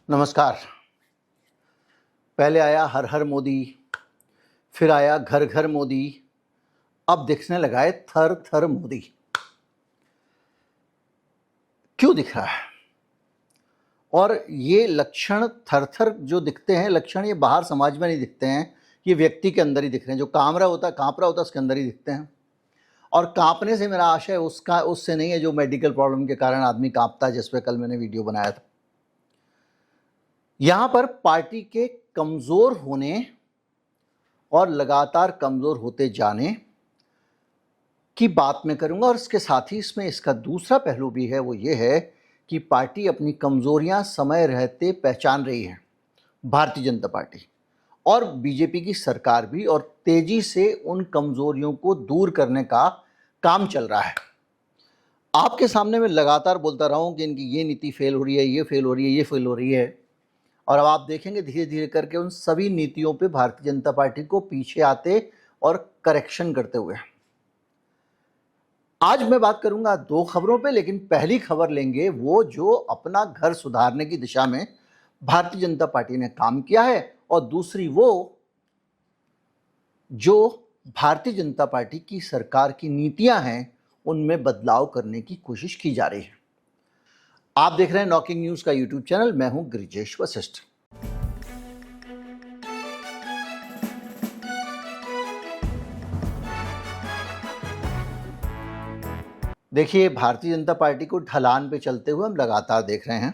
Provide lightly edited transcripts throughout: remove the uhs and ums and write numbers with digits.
नमस्कार। पहले आया हर हर मोदी, फिर आया घर घर मोदी, अब दिखने लगा है थर थर मोदी। क्यों दिख रहा है? और ये लक्षण थर थर जो दिखते हैं लक्षण, ये बाहर समाज में नहीं दिखते हैं, ये व्यक्ति के अंदर ही दिख रहे हैं। जो कांप रहा होता है उसके अंदर ही दिखते हैं। और कांपने से मेरा आशय उससे नहीं है जो मेडिकल प्रॉब्लम के कारण आदमी कांपता है, जिस पे कल मैंने वीडियो बनाया था। यहां पर पार्टी के कमजोर होने और लगातार कमजोर होते जाने की बात मैं करूंगा, और इसके साथ ही इसमें इसका दूसरा पहलू भी है। वो ये है कि पार्टी अपनी कमजोरियां समय रहते पहचान रही है, भारतीय जनता पार्टी और बीजेपी की सरकार भी, और तेजी से उन कमजोरियों को दूर करने का काम चल रहा है। आपके सामने मैं लगातार बोलता रहा हूं कि इनकी ये नीति फेल हो रही है, ये फेल हो रही है, ये फेल हो रही है, और अब आप देखेंगे धीरे धीरे करके उन सभी नीतियों पे भारतीय जनता पार्टी को पीछे आते और करेक्शन करते हुए। आज मैं बात करूंगा दो खबरों पे, लेकिन पहली खबर लेंगे वो जो अपना घर सुधारने की दिशा में भारतीय जनता पार्टी ने काम किया है, और दूसरी वो जो भारतीय जनता पार्टी की सरकार की नीतियां हैं उनमें बदलाव करने की कोशिश की जा रही है। आप देख रहे हैं नॉकिंग न्यूज का यूट्यूब चैनल। मैं हूं गिरिजेश वशिष्ठ। देखिए, भारतीय जनता पार्टी को ढलान पे चलते हुए हम लगातार देख रहे हैं,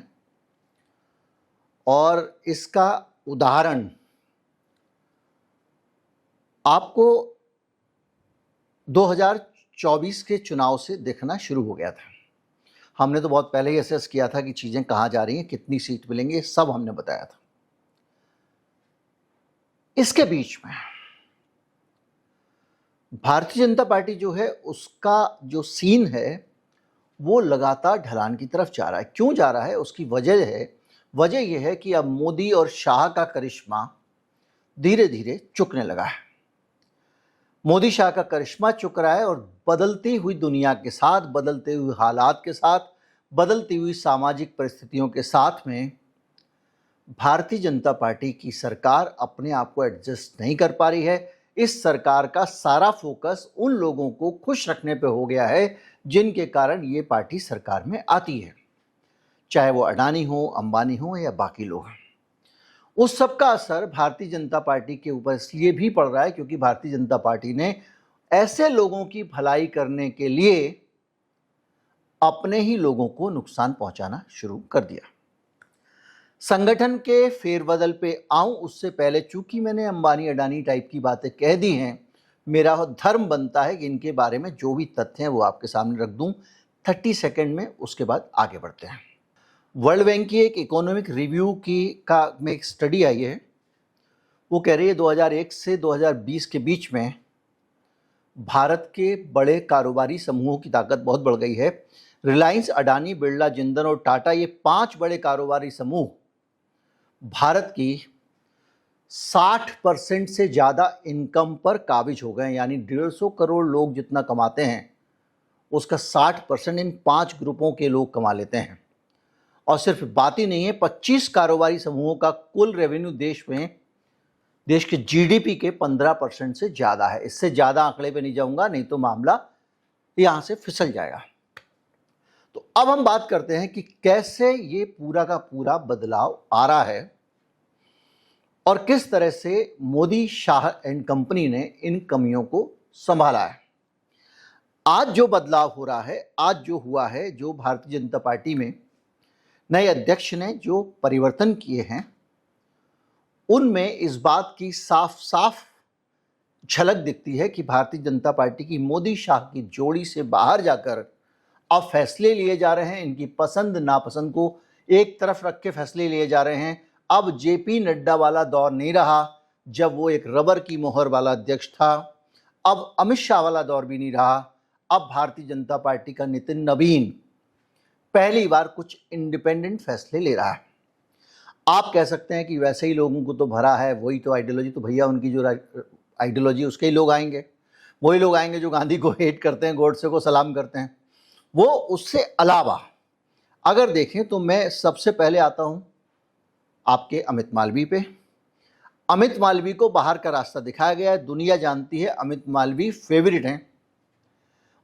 और इसका उदाहरण आपको 2024 के चुनाव से दिखना शुरू हो गया था। हमने तो बहुत पहले ही असेस किया था कि चीजें कहां जा रही हैं, कितनी सीट मिलेंगी, ये सब हमने बताया था। इसके बीच में भारतीय जनता पार्टी जो है उसका जो सीन है वो लगातार ढलान की तरफ जा रहा है। क्यों जा रहा है? उसकी वजह यह है कि अब मोदी और शाह का करिश्मा धीरे धीरे चुकने लगा है। मोदी शाह का करिश्मा चुक रहा है, और बदलती हुई दुनिया के साथ, बदलते हुए हालात के साथ, बदलती हुई सामाजिक परिस्थितियों के साथ में भारतीय जनता पार्टी की सरकार अपने आप को एडजस्ट नहीं कर पा रही है। इस सरकार का सारा फोकस उन लोगों को खुश रखने पे हो गया है जिनके कारण ये पार्टी सरकार में आती है, चाहे वो अडानी हो, अंबानी हो या बाकी लोग। उस सब का असर भारतीय जनता पार्टी के ऊपर इसलिए भी पड़ रहा है क्योंकि भारतीय जनता पार्टी ने ऐसे लोगों की भलाई करने के लिए अपने ही लोगों को नुकसान पहुंचाना शुरू कर दिया। संगठन के फेरबदल पे आऊं उससे पहले, चूंकि मैंने अंबानी अडानी टाइप की बातें कह दी हैं, मेरा धर्म बनता है कि इनके बारे में जो भी तथ्य हैं वो आपके सामने रख दूं 30 सेकंड में। उसके बाद आगे बढ़ते हैं। वर्ल्ड बैंक की एक इकोनॉमिक रिव्यू में एक स्टडी आई है। वो कह रही है 2001 से 2020 के बीच में भारत के बड़े कारोबारी समूहों की ताकत बहुत बढ़ गई है। रिलायंस, अडानी, बिरला, जिंदल और टाटा, ये 5 बड़े कारोबारी समूह भारत की 60% से ज़्यादा इनकम पर काबिज हो गए। यानी 150 करोड़ लोग जितना कमाते हैं उसका 60% इन 5 ग्रुपों के लोग कमा लेते हैं। और सिर्फ बात ही नहीं है, 25 कारोबारी समूहों का कुल रेवेन्यू देश के जीडीपी के 15% से ज़्यादा है। इससे ज़्यादा आंकड़े पे नहीं जाऊंगा, नहीं तो मामला यहां से फिसल जाएगा। तो अब हम बात करते हैं कि कैसे ये पूरा का पूरा बदलाव आ रहा है और किस तरह से मोदी, शाह एंड कंपनी ने इन कमियों को संभाला है। आज जो बदलाव हो रहा है, आज जो हुआ है, जो भारतीय जनता पार्टी में नए अध्यक्ष ने जो परिवर्तन किए हैं, उनमें इस बात की साफ साफ झलक दिखती है कि भारतीय जनता पार्टी की मोदी शाह की जोड़ी से बाहर जाकर अब फैसले लिए जा रहे हैं। इनकी पसंद नापसंद को एक तरफ रख के फैसले लिए जा रहे हैं। अब जेपी नड्डा वाला दौर नहीं रहा जब वो एक रबर की मोहर वाला अध्यक्ष था। अब अमित शाह वाला दौर भी नहीं रहा। अब भारतीय जनता पार्टी का नितिन नवीन पहली बार कुछ इंडिपेंडेंट फैसले ले रहा है। आप कह सकते हैं कि वैसे ही लोगों को तो भरा है, वही तो आइडियोलॉजी, तो भैया उनकी जो आइडियोलॉजी उसके ही लोग आएंगे। वही लोग आएंगे जो गांधी को हेट करते हैं, गोडसे को सलाम करते हैं। वो उससे अलावा अगर देखें तो मैं सबसे पहले आता हूं आपके अमित मालवीय पे। अमित मालवीय को बाहर का रास्ता दिखाया गया है। दुनिया जानती है अमित मालवीय फेवरेट हैं।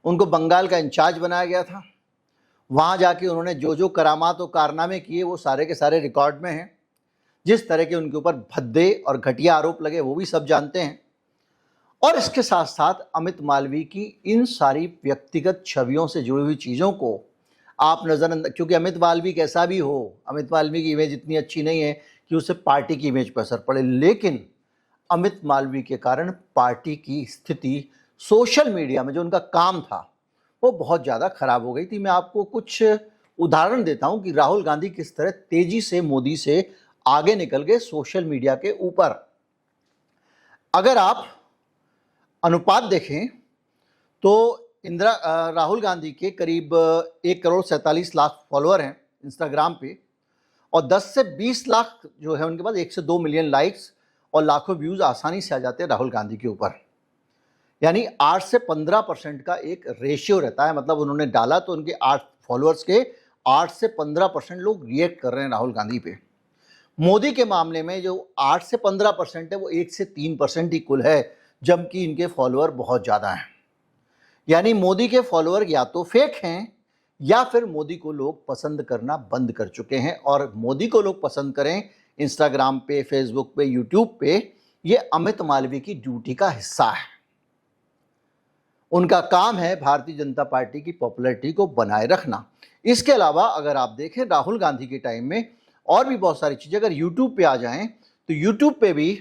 उनको बंगाल का इंचार्ज बनाया गया था। वहाँ जाके उन्होंने जो जो करामात और कारनामे किए वो सारे के सारे रिकॉर्ड में हैं। जिस तरह के उनके ऊपर भद्दे और घटिया आरोप लगे वो भी सब जानते हैं। और इसके साथ साथ अमित मालवीय की इन सारी व्यक्तिगत छवियों से जुड़ी हुई चीज़ों को आप नज़रअंदाज, क्योंकि अमित मालवीय कैसा भी हो, अमित मालवीय की इमेज इतनी अच्छी नहीं है कि उससे पार्टी की इमेज पर असर पड़े, लेकिन अमित मालवीय के कारण पार्टी की स्थिति सोशल मीडिया में जो उनका काम था वो बहुत ज़्यादा खराब हो गई थी। मैं आपको कुछ उदाहरण देता हूं कि राहुल गांधी किस तरह तेजी से मोदी से आगे निकल गए सोशल मीडिया के ऊपर। अगर आप अनुपात देखें तो राहुल गांधी के करीब 1,47,00,000 फॉलोअर हैं इंस्टाग्राम पे, और 10 से 20 लाख जो है उनके पास 1 से 2 मिलियन लाइक्स और लाखों व्यूज़ आसानी से आ जाते हैं राहुल गांधी के ऊपर। यानी 8 से 15% का एक रेशियो रहता है। मतलब उन्होंने डाला तो उनके 8 फॉलोअर्स के 8 से 15% लोग रिएक्ट कर रहे हैं राहुल गांधी पे। मोदी के मामले में जो 8 से 15% है वो 1 से 3% ही कुल है, जबकि इनके फॉलोअर बहुत ज़्यादा हैं। यानी मोदी के फॉलोअर या तो फेक हैं या फिर मोदी को लोग पसंद करना बंद कर चुके हैं। और मोदी को लोग पसंद करें इंस्टाग्राम पे, फेसबुक पे, यूट्यूब पे, ये अमित मालवीय की ड्यूटी का हिस्सा है। उनका काम है भारतीय जनता पार्टी की पॉपुलैरिटी को बनाए रखना। इसके अलावा अगर आप देखें राहुल गांधी के टाइम में और भी बहुत सारी चीज़ें, अगर यूट्यूब पे आ जाएं तो यूट्यूब पे भी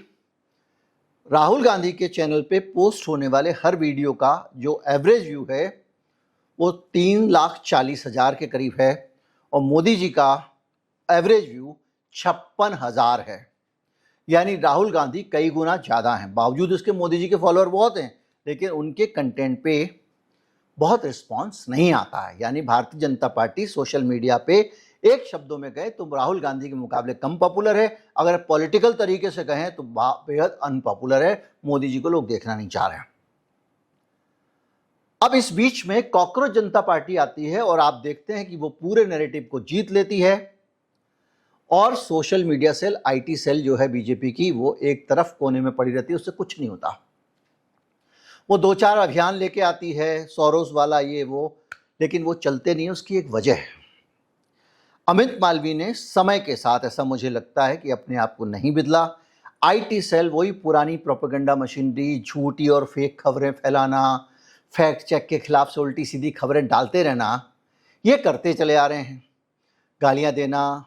राहुल गांधी के चैनल पे पोस्ट होने वाले हर वीडियो का जो एवरेज व्यू है वो 3,40,000 के करीब है, और मोदी जी का एवरेज व्यू 56,000 है। यानी राहुल गांधी कई गुना ज़्यादा हैं। बावजूद उसके मोदी जी के फॉलोअर बहुत हैं, लेकिन उनके कंटेंट पे बहुत रिस्पांस नहीं आता है। यानी Bharatiya Janata party social media पे एक शब्दों में कहें तो राहुल गांधी के मुकाबले कम पॉपुलर है। अगर पॉलिटिकल तरीके से कहें तो बेहद अनपॉपुलर है। मोदी जी को लोग देखना नहीं चाह रहे हैं। अब इस बीच में कॉकरोच जनता पार्टी आती है और आप देखते हैं कि वो पूरे नैरेटिव को जीत लेती है, और social media cell, IT cell जो है बीजेपी की, वो एक तरफ कोने में पड़ी रहती है, उससे कुछ नहीं होता। वो 2-4 अभियान लेके आती है, सोरोस वाला ये वो, लेकिन वो चलते नहीं है। उसकी एक वजह है, अमित मालवीय ने समय के साथ, ऐसा मुझे लगता है, कि अपने आप को नहीं बदला। आईटी सेल वही पुरानी प्रोपेगेंडा मशीनरी, झूठी और फेक खबरें फैलाना, फैक्ट चेक के खिलाफ से उल्टी सीधी खबरें डालते रहना, ये करते चले आ रहे हैं। गालियां देना,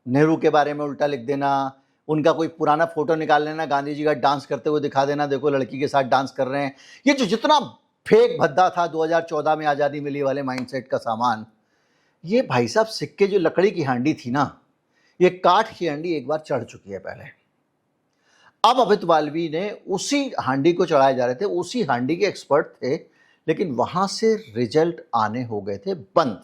नेहरू के बारे में उल्टा लिख देना, उनका कोई पुराना फोटो निकाल लेना, गांधी जी का डांस करते हुए दिखा देना, देखो लड़की के साथ डांस कर रहे हैं। ये जो जितना फेक भद्दा था 2014 में आज़ादी मिली वाले माइंडसेट का सामान, ये भाई साहब सिक्के जो लकड़ी की हांडी थी ना, ये काठ की हांडी एक बार चढ़ चुकी है पहले। अब अमित मालवीय ने उसी हांडी को चढ़ाए जा रहे थे, उसी हांडी के एक्सपर्ट थे, लेकिन वहां से रिजल्ट आने हो गए थे बंद।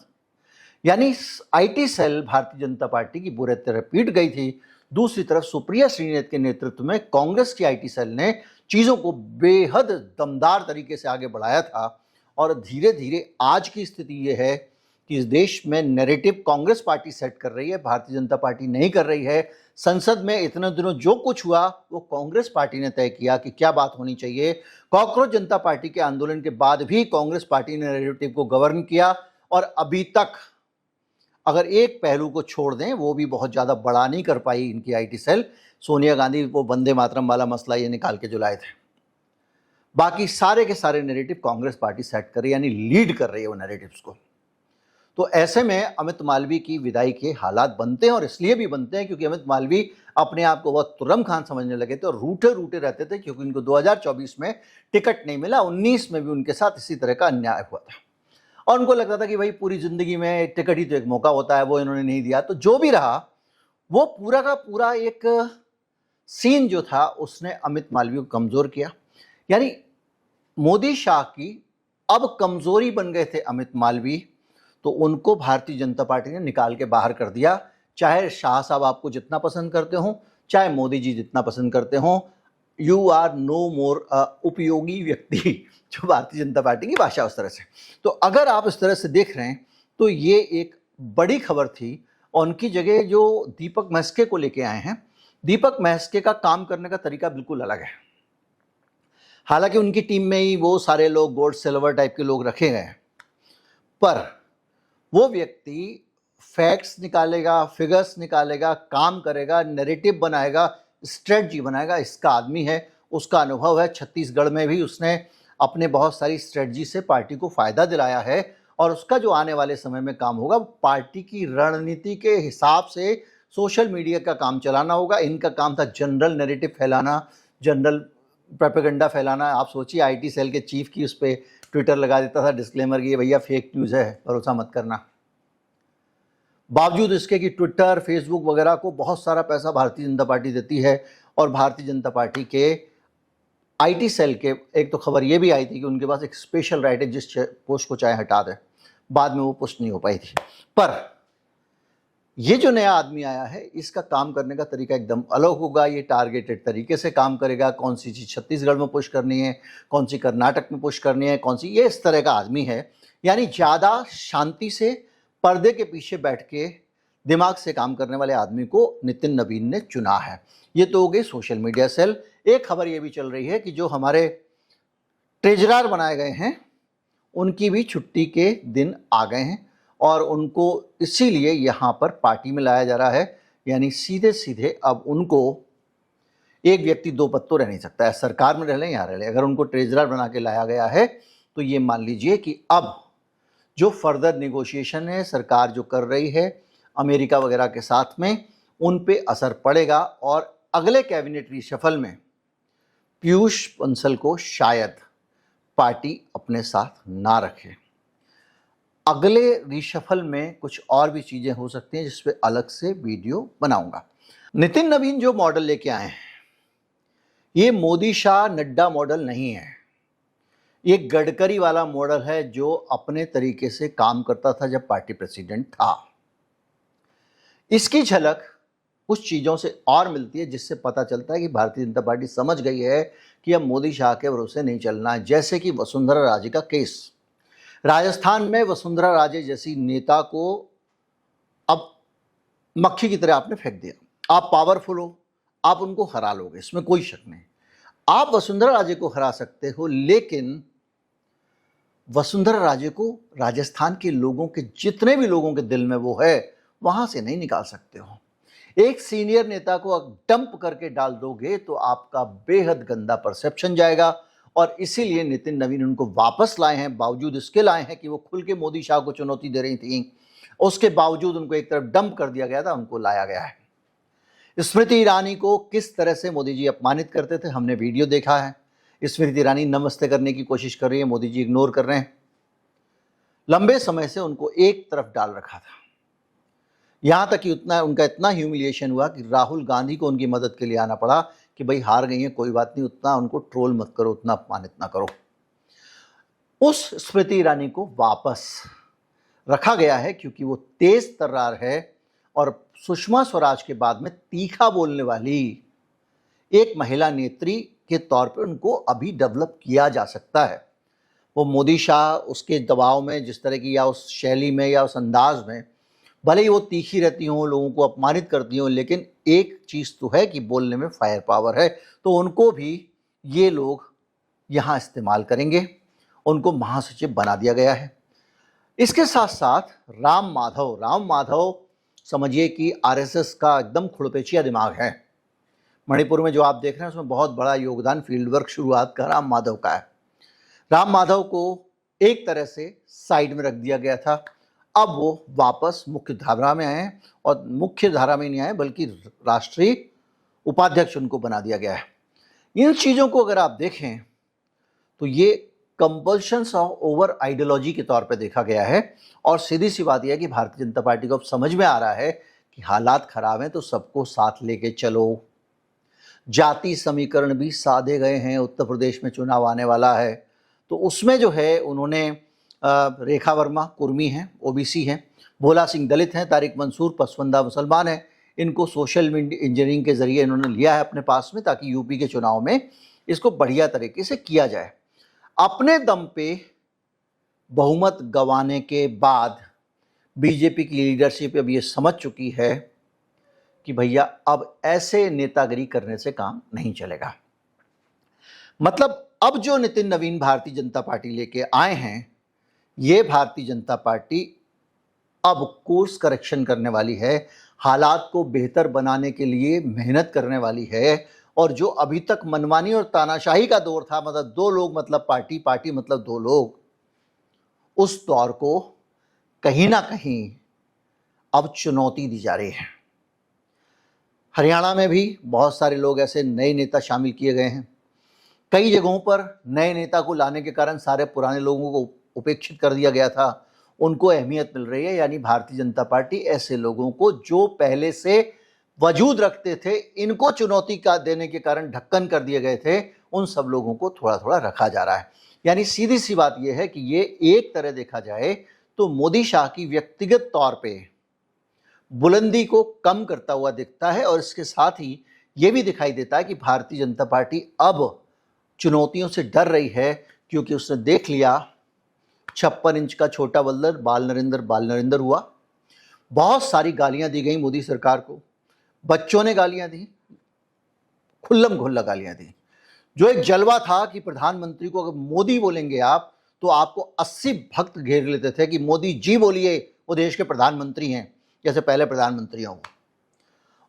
यानी IT cell Bharatiya Janata party की बुरी तरह पीट गई थी। दूसरी तरफ सुप्रिया श्रीनेत के नेतृत्व में कांग्रेस की आईटी सेल ने चीजों को बेहद दमदार तरीके से आगे बढ़ाया था, और धीरे धीरे आज की स्थिति यह है कि इस देश में नैरेटिव कांग्रेस पार्टी सेट कर रही है, भारतीय जनता पार्टी नहीं कर रही है। संसद में इतने दिनों जो कुछ हुआ वो कांग्रेस पार्टी ने तय किया कि क्या बात होनी चाहिए। कॉकरोच जनता पार्टी के आंदोलन के बाद भी कांग्रेस पार्टी ने नैरेटिव को गवर्न किया, और अभी तक अगर एक पहलू को छोड़ दें, वो भी बहुत ज़्यादा बड़ा नहीं कर पाई इनकी आईटी सेल। सोनिया गांधी वो वंदे मातरम वाला मसला ये निकाल के जो लाए थे, बाकी सारे के सारे नैरेटिव कांग्रेस पार्टी सेट कर रही है, यानी लीड कर रही है वो नैरेटिव्स को। तो ऐसे में अमित मालवीय की विदाई के हालात बनते हैं, और इसलिए भी बनते हैं क्योंकि अमित मालवीय अपने आप को बहुत तुर्रम खान समझने लगे थे और रूठे रूठे रहते थे, क्योंकि उनको 2024 में टिकट नहीं मिला। 19 में भी उनके साथ इसी तरह का अन्याय हुआ था, और उनको लगता था कि भाई पूरी जिंदगी में टिकट ही तो एक मौका होता है, वो इन्होंने नहीं दिया। तो जो भी रहा, वो पूरा का पूरा एक सीन जो था उसने अमित मालवीय को कमजोर किया। यानी मोदी शाह की अब कमजोरी बन गए थे अमित मालवीय, तो उनको भारतीय जनता पार्टी ने निकाल के बाहर कर दिया। चाहे शाह साहब आपको जितना पसंद करते हो, चाहे मोदी जी जितना पसंद करते हो, यू आर नो मोर उपयोगी व्यक्ति, जो भारतीय जनता पार्टी की भाषा उस तरह से। तो अगर आप इस तरह से देख रहे हैं तो ये एक बड़ी खबर थी, और उनकी जगह जो दीपक महस्के को लेके आए हैं, दीपक महस्के का काम करने का तरीका बिल्कुल अलग है। हालांकि उनकी टीम में ही वो सारे लोग गोल्ड सिल्वर टाइप के लोग रखे गए हैं, पर वो व्यक्ति फैक्ट्स निकालेगा, फिगर्स निकालेगा, काम करेगा, नैरेटिव बनाएगा, स्ट्रेटजी बनाएगा, इसका आदमी है, उसका अनुभव है। छत्तीसगढ़ में भी उसने अपने बहुत सारी स्ट्रेटजी से पार्टी को फायदा दिलाया है और उसका जो आने वाले समय में काम होगा पार्टी की रणनीति के हिसाब से सोशल मीडिया का काम चलाना होगा। इनका काम था जनरल नैरेटिव फैलाना, जनरल प्रोपेगेंडा फैलाना। आप सोचिए, आईटी सेल के चीफ की उस पर ट्विटर लगा देता था डिस्क्लेमर कि ये भैया फेक न्यूज़ है, भरोसा मत करना। बावजूद इसके कि ट्विटर, फेसबुक वगैरह को बहुत सारा पैसा भारतीय जनता पार्टी देती है और भारतीय जनता पार्टी के आईटी सेल के एक तो खबर ये भी आई थी कि उनके पास एक स्पेशल राइट है, जिस पोस्ट को चाहे हटा दे। बाद में वो पुष्ट नहीं हो पाई थी। पर ये जो नया आदमी आया है, इसका काम करने का तरीका एकदम अलग होगा। ये टारगेटेड तरीके से काम करेगा। कौन सी चीज़ छत्तीसगढ़ में पुश करनी है, कौन सी कर्नाटक में पुश करनी है, कौन सी, ये इस तरह का आदमी है। यानी ज़्यादा शांति से पर्दे के पीछे बैठ के दिमाग से काम करने वाले आदमी को नितिन नवीन ने चुना है। ये तो हो गई सोशल मीडिया सेल। एक खबर ये भी चल रही है कि जो हमारे ट्रेजरर बनाए गए हैं उनकी भी छुट्टी के दिन आ गए हैं और उनको इसीलिए यहाँ पर पार्टी में लाया जा रहा है। यानी सीधे सीधे अब उनको, एक व्यक्ति दो पद तो रह नहीं सकता है, सरकार में रह लें या रह लें। अगर उनको ट्रेजरर बना के लाया गया है तो ये मान लीजिए कि अब जो फर्दर नेगोशिएशन है सरकार जो कर रही है अमेरिका वगैरह के साथ में, उन पे असर पड़ेगा और अगले कैबिनेट रिशफल में पीयूष बंसल को शायद पार्टी अपने साथ ना रखे। अगले रिशफल में कुछ और भी चीज़ें हो सकती हैं जिस पे अलग से वीडियो बनाऊंगा। नितिन नवीन जो मॉडल लेके आए हैं, ये मोदी शाह नड्डा मॉडल नहीं है। ये गडकरी वाला मॉडल है जो अपने तरीके से काम करता था जब पार्टी प्रेसिडेंट था। इसकी झलक कुछ चीज़ों से और मिलती है जिससे पता चलता है कि भारतीय जनता पार्टी समझ गई है कि अब मोदी शाह के भरोसे नहीं चलना है। जैसे कि वसुंधरा राजे का केस, राजस्थान में वसुंधरा राजे जैसी नेता को अब मक्खी की तरह आपने फेंक दिया। आप पावरफुल हो, आप उनको हरा लोगे, इसमें कोई शक नहीं। आप वसुंधरा राजे को हरा सकते हो, लेकिन वसुंधरा राजे को राजस्थान के लोगों के, जितने भी लोगों के दिल में वो है, वहां से नहीं निकाल सकते हो। एक सीनियर नेता को डंप करके डाल दोगे तो आपका बेहद गंदा परसेप्शन जाएगा और इसीलिए नितिन नवीन उनको वापस लाए हैं। बावजूद इसके लाए हैं कि वो खुल के मोदी शाह को चुनौती दे रही थी, उसके बावजूद उनको एक तरफ डंप कर दिया गया था, उनको लाया गया है। स्मृति ईरानी को किस तरह से मोदी जी अपमानित करते थे, हमने वीडियो देखा है। स्मृति ईरानी नमस्ते करने की कोशिश कर रही है, मोदी जी इग्नोर कर रहे हैं। लंबे समय से उनको एक तरफ डाल रखा था, यहां तक कि उनका इतना ह्यूमिलिएशन हुआ कि राहुल गांधी को उनकी मदद के लिए आना पड़ा कि भाई हार गई है, कोई बात नहीं, उतना उनको ट्रोल मत करो, उतना अपमानित ना करो। उस स्मृति ईरानी को वापस रखा गया है क्योंकि वो तेज तर्रार है और सुषमा स्वराज के बाद में तीखा बोलने वाली एक महिला नेत्री के तौर पर उनको अभी डेवलप किया जा सकता है। वो मोदी शाह उसके दबाव में, जिस तरह की या उस शैली में या उस अंदाज में, भले ही वो तीखी रहती हों, लोगों को अपमानित करती हों, लेकिन एक चीज़ तो है कि बोलने में फायर पावर है। तो उनको भी ये लोग यहाँ इस्तेमाल करेंगे। उनको महासचिव बना दिया गया है। इसके साथ साथ राम माधव समझिए कि आरएसएस का एकदम खुड़पेचिया दिमाग है। मणिपुर में जो आप देख रहे हैं उसमें बहुत बड़ा योगदान फील्ड वर्क शुरुआत का राम माधव का है। राम माधव को एक तरह से साइड में रख दिया गया था, अब वो वापस मुख्य धारा में आए और मुख्य धारा में नहीं आए बल्कि राष्ट्रीय उपाध्यक्ष उनको बना दिया गया है। इन चीज़ों को अगर आप देखें तो ये कंपल्शंस ऑफ ओवर आइडियोलॉजी के तौर पे देखा गया है और सीधी सी बात यह है कि भारतीय जनता पार्टी को अब समझ में आ रहा है कि हालात खराब हैं तो सबको साथ लेके चलो। जाति समीकरण भी साधे गए हैं, उत्तर प्रदेश में चुनाव आने वाला है तो उसमें जो है उन्होंने रेखा वर्मा कुर्मी हैं, ओबीसी हैं, भोला सिंह दलित हैं, तारिक मंसूर पसवंदा मुसलमान हैं। इनको सोशल इंजीनियरिंग के जरिए इन्होंने लिया है अपने पास में ताकि यूपी के चुनाव में इसको बढ़िया तरीके से किया जाए। अपने दम पे बहुमत गंवाने के बाद बीजेपी की लीडरशिप अब ये समझ चुकी है कि भैया अब ऐसे नेतागिरी करने से काम नहीं चलेगा। मतलब अब जो नितिन नवीन भारतीय जनता पार्टी लेके आए हैं, ये भारतीय जनता पार्टी अब कोर्स करेक्शन करने वाली है, हालात को बेहतर बनाने के लिए मेहनत करने वाली है। और जो अभी तक मनमानी और तानाशाही का दौर था, मतलब दो लोग मतलब पार्टी, पार्टी मतलब दो लोग, उस दौर को कहीं ना कहीं अब चुनौती दी जा रही है। हरियाणा में भी बहुत सारे लोग ऐसे नए नेता शामिल किए गए हैं। कई जगहों पर नए नेता को लाने के कारण सारे पुराने लोगों को उपेक्षित कर दिया गया था, उनको अहमियत मिल रही है। यानी भारतीय जनता पार्टी ऐसे लोगों को जो पहले से वजूद रखते थे, इनको चुनौती का देने के कारण ढक्कन कर दिए गए थे, उन सब लोगों को थोड़ा थोड़ा रखा जा रहा है। यानी सीधी सी बात यह है कि ये एक तरह देखा जाए तो मोदी शाह की व्यक्तिगत तौर पे बुलंदी को कम करता हुआ दिखता है। और इसके साथ ही ये भी दिखाई देता है कि भारतीय जनता पार्टी अब चुनौतियों से डर रही है, क्योंकि उसने देख लिया 56 इंच का छोटा बल्लर बाल नरेंद्र हुआ। बहुत सारी गालियां दी गई मोदी सरकार को, बच्चों ने गालियां दी, खुल्लम खुल्ला गालियां दी। जो एक जलवा था कि प्रधानमंत्री को अगर मोदी बोलेंगे आप, तो आपको 80 भक्त घेर लेते थे कि मोदी जी बोलिए, वो देश के प्रधानमंत्री हैं, जैसे पहले प्रधानमंत्री हों।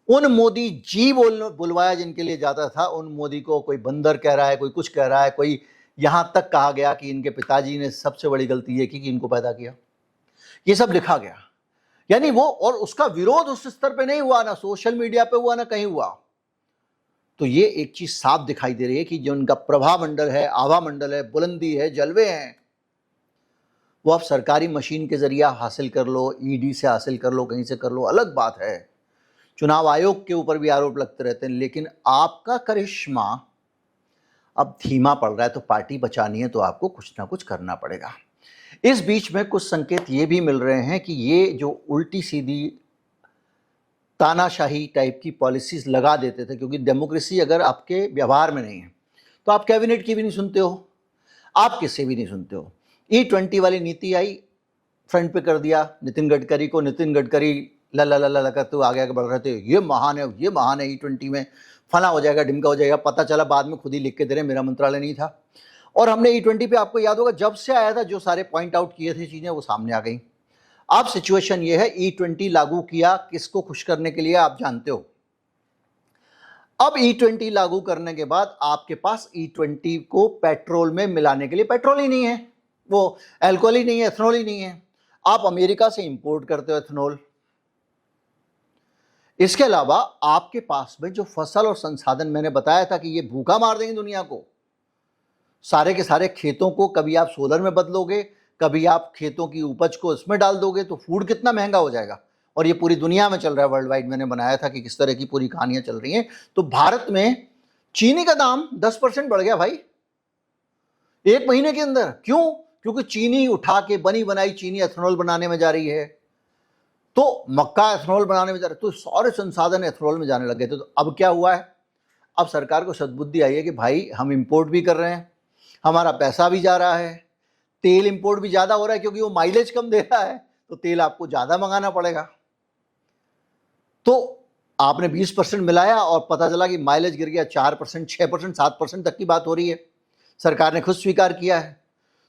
उन मोदी जी बुलवाया जिनके लिए जाता था, उन मोदी को कोई बंदर कह रहा है, कोई कुछ कह रहा है, कोई यहां तक कहा गया कि इनके पिताजी ने सबसे बड़ी गलती ये की कि इनको पैदा किया। ये सब लिखा गया। यानी वो, और उसका विरोध उस स्तर पे नहीं हुआ, ना सोशल मीडिया पे हुआ, ना कहीं हुआ। तो ये एक चीज साफ दिखाई दे रही है कि जो उनका प्रभा मंडल है, आभा मंडल है, बुलंदी है, जलवे हैं, वो आप सरकारी मशीन के जरिए हासिल कर लो, ईडी से हासिल कर लो, कहीं से कर लो, अलग बात है। चुनाव आयोग के ऊपर भी आरोप लगते रहते हैं, लेकिन आपका करिश्मा अब धीमा पड़ रहा है। तो पार्टी बचानी है तो आपको कुछ ना कुछ करना पड़ेगा। इस बीच में कुछ संकेत ये भी मिल रहे हैं कि ये जो उल्टी सीधी तानाशाही टाइप की पॉलिसीज लगा देते थे, क्योंकि डेमोक्रेसी अगर आपके व्यवहार में नहीं है तो आप कैबिनेट की भी नहीं सुनते हो, आप किसी भी नहीं सुनते हो। E20 वाली नीति आई, फ्रंट पे कर दिया नितिन गडकरी को, नितिन गडकरी ला ला ला ला करते हुए आगे आगे बढ़ रहे थे, ये महान है, ये महान है, E20 में फला हो जाएगा, ढिमका हो जाएगा। पता चला बाद में खुद ही लिख के दे रहे, मेरा मंत्रालय नहीं था। और हमने E20 पे, आपको याद होगा, जब से आया था जो सारे पॉइंट आउट किए थे चीजें, वो सामने आ गई। अब सिचुएशन ये है, E20 लागू किया किसको खुश करने के लिए, आप जानते हो। अब E20 लागू करने के बाद आपके पास E20 को पेट्रोल में मिलाने के लिए पेट्रोल ही नहीं है, वो अल्कोहल ही नहीं है, एथनॉल ही नहीं है। आप अमेरिका से इंपोर्ट करते हो एथनॉल। इसके अलावा आपके पास में जो फसल और संसाधन, मैंने बताया था कि ये भूखा मार देंगे दुनिया को, सारे के सारे खेतों को कभी आप सोलर में बदलोगे, कभी आप खेतों की उपज को इसमें डाल दोगे, तो फूड कितना महंगा हो जाएगा। और ये पूरी दुनिया में चल रहा है, वर्ल्ड वाइड। मैंने बनाया था कि किस तरह की पूरी कहानियां चल रही हैं। तो भारत में चीनी का दाम 10% बढ़ गया भाई, एक महीने के अंदर। क्यों? क्योंकि चीनी उठा के बनी बनाई चीनी एथनॉल बनाने में जा रही है, तो मक्का एथनॉल बनाने में जा रहा है, तो सारे संसाधन एथनॉल में जाने लगे थे। तो अब क्या हुआ है, अब सरकार को सद्बुद्धि आई है कि भाई हम इंपोर्ट भी कर रहे हैं, हमारा पैसा भी जा रहा है, तेल इंपोर्ट भी ज्यादा हो रहा है, क्योंकि वो माइलेज कम दे रहा है, तो तेल आपको ज्यादा मंगाना पड़ेगा। तो आपने 20% मिलाया और पता चला कि माइलेज गिर गया 4%, 6%, 7% तक की बात हो रही है। सरकार ने खुद स्वीकार किया है।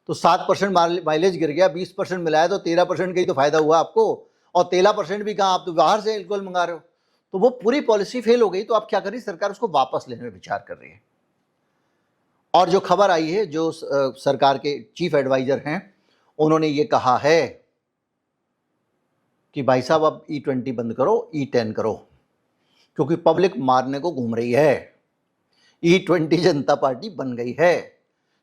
तो 7% माइलेज गिर गया, 20% मिलाया तो 13% का ही तो फायदा हुआ आपको। और 13% भी कहाँ, आप तो बाहर से अल्कोहल मंगा रहे हो। तो वो पूरी पॉलिसी फेल हो गई। तो अब क्या कर रही सरकार, उसको वापस लेने में विचार कर रही है। और जो खबर आई है, जो सरकार के चीफ एडवाइजर हैं, उन्होंने ये कहा है कि भाई साहब अब E20 बंद करो, E10 करो, क्योंकि पब्लिक मारने को घूम रही है। E20 जनता पार्टी बन गई है।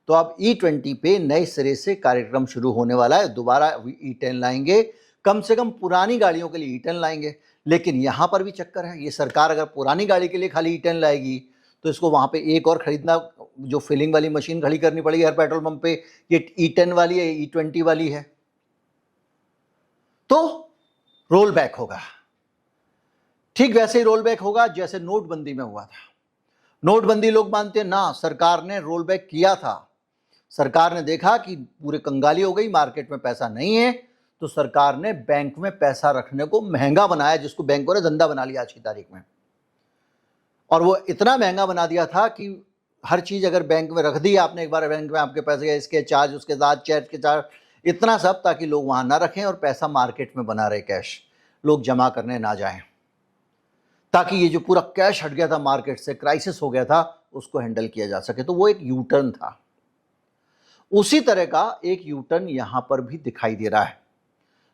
तो अब E20 पे नए सिरे से कार्यक्रम शुरू होने वाला है। दोबारा E10 लाएंगे, कम से कम पुरानी गाड़ियों के लिए E10 लाएंगे। लेकिन यहां पर भी चक्कर है, ये सरकार अगर पुरानी गाड़ी के लिए खाली E10 लाएगी तो इसको वहां पे एक और खरीदना, जो फिलिंग वाली मशीन खड़ी करनी पड़ेगी हर पेट्रोल पंप पे। ये E10 वाली है, E20 वाली है, तो रोल बैक होगा। ठीक वैसे ही रोल बैक होगा जैसे नोटबंदी में हुआ था। नोटबंदी लोग मानते हैं ना, सरकार ने रोल बैक किया था। सरकार ने देखा कि पूरे कंगाली हो गई, मार्केट में पैसा नहीं है, तो सरकार ने बैंक में पैसा रखने को महंगा बनाया, जिसको बैंकों ने धंधा बना लिया आज की तारीख में। और वो इतना महंगा बना दिया था कि हर चीज़ अगर बैंक में रख दी आपने, एक बार बैंक में आपके पैसे गए, इसके चार्ज, उसके साथ चेक के चार्ज, इतना सब, ताकि लोग वहाँ ना रखें और पैसा मार्केट में बना रहे, कैश लोग जमा करने ना जाएं, ताकि ये जो पूरा कैश हट गया था मार्केट से, क्राइसिस हो गया था, उसको हैंडल किया जा सके। तो वो एक यू टर्न था। उसी तरह का एक यू टर्न यहाँ पर भी दिखाई दे रहा है,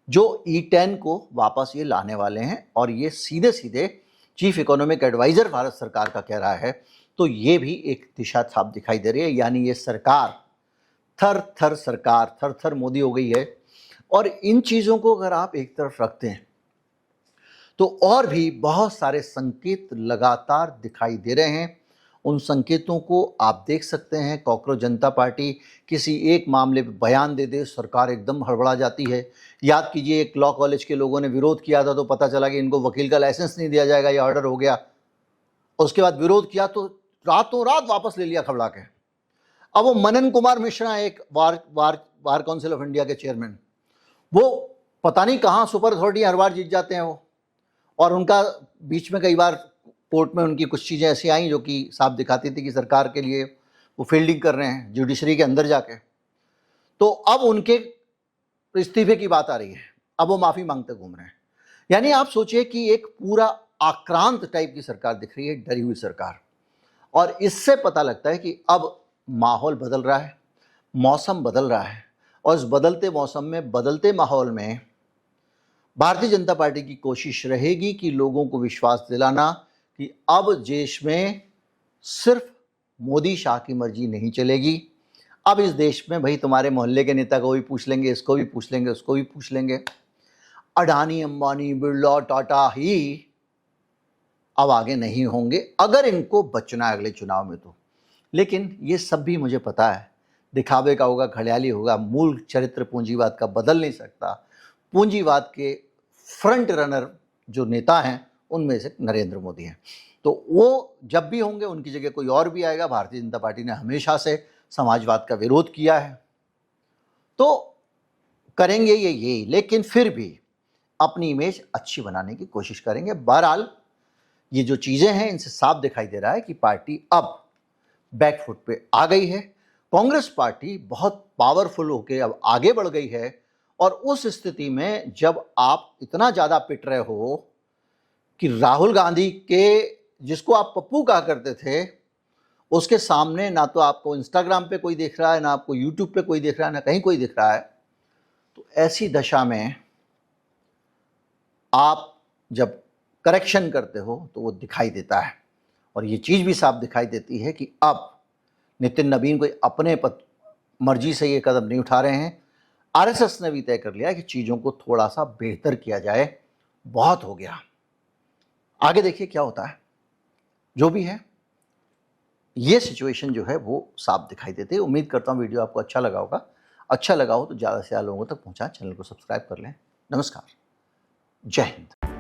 जो E10 को वापस ये लाने वाले हैं, और ये सीधे सीधे चीफ इकोनॉमिक एडवाइजर भारत सरकार का कह रहा है। तो ये भी एक दिशा साफ दिखाई दे रही है, यानी ये सरकार थर थर सरकार, थर थर मोदी हो गई है। और इन चीज़ों को अगर आप एक तरफ रखते हैं तो और भी बहुत सारे संकेत लगातार दिखाई दे रहे हैं। उन संकेतों को आप देख सकते हैं। कॉकरोच जनता पार्टी किसी एक मामले पर बयान दे दे, सरकार एकदम हड़बड़ा जाती है। याद कीजिए, एक लॉ कॉलेज के लोगों ने विरोध किया था, तो पता चला कि इनको वकील का लाइसेंस नहीं दिया जाएगा, ये ऑर्डर हो गया। उसके बाद विरोध किया तो रातों रात वापस ले लिया खबड़ा के। अब वो मनन कुमार मिश्रा, एक बार काउंसिल ऑफ इंडिया के चेयरमैन, वो पता नहीं कहाँ सुपर अथॉरिटी हर बार जीत जाते हैं वो, और उनका बीच में कई बार कोर्ट में उनकी कुछ चीज़ें ऐसी आई जो कि साफ दिखाती थी कि सरकार के लिए वो फील्डिंग कर रहे हैं जुडिशरी के अंदर जाके। तो अब उनके इस्तीफे की बात आ रही है, अब वो माफ़ी मांगते घूम रहे हैं। यानी आप सोचिए कि एक पूरा आक्रांत टाइप की सरकार दिख रही है, डरी हुई सरकार। और इससे पता लगता है कि अब माहौल बदल रहा है, मौसम बदल रहा है, और इस बदलते मौसम में, बदलते माहौल में भारतीय जनता पार्टी की कोशिश रहेगी कि लोगों को विश्वास दिलाना कि अब देश में सिर्फ मोदी शाह की मर्जी नहीं चलेगी। अब इस देश में भाई तुम्हारे मोहल्ले के नेता को भी पूछ लेंगे, इसको भी पूछ लेंगे, उसको भी पूछ लेंगे। अडानी, अंबानी, बिरला, टाटा ही अब आगे नहीं होंगे, अगर इनको बचना है अगले चुनाव में तो। लेकिन ये सब भी मुझे पता है दिखावे का होगा, खड़ियाली होगा। मूल चरित्र पूंजीवाद का बदल नहीं सकता। पूंजीवाद के फ्रंट रनर जो नेता हैं उनमें से नरेंद्र मोदी हैं। तो वो जब भी होंगे, उनकी जगह कोई और भी आएगा। भारतीय जनता पार्टी ने हमेशा से समाजवाद का विरोध किया है, तो करेंगे ये यही, लेकिन फिर भी अपनी इमेज अच्छी बनाने की कोशिश करेंगे। बहरहाल ये जो चीज़ें हैं, इनसे साफ दिखाई दे रहा है कि पार्टी अब बैकफुट पे आ गई है। कांग्रेस पार्टी बहुत पावरफुल होकर अब आगे बढ़ गई है। और उस स्थिति में जब आप इतना ज़्यादा पिट रहे हो कि राहुल गांधी के, जिसको आप पप्पू कहा करते थे, उसके सामने ना तो आपको इंस्टाग्राम पे कोई देख रहा है, ना आपको यूट्यूब पे कोई देख रहा है, ना कहीं कोई दिख रहा है, तो ऐसी दशा में आप जब करेक्शन करते हो तो वो दिखाई देता है। और ये चीज़ भी साफ दिखाई देती है कि अब नितिन नवीन कोई अपने मर्जी से ये कदम नहीं उठा रहे हैं। आरएसएस ने भी तय कर लिया कि चीज़ों को थोड़ा सा बेहतर किया जाए, बहुत हो गया। आगे देखिए क्या होता है। जो भी है, ये सिचुएशन जो है वो साफ दिखाई देती है। उम्मीद करता हूँ वीडियो आपको अच्छा लगा होगा। अच्छा लगा हो तो ज़्यादा से ज़्यादा लोगों तक पहुँचाएं, चैनल को सब्सक्राइब कर लें। नमस्कार, जय हिंद।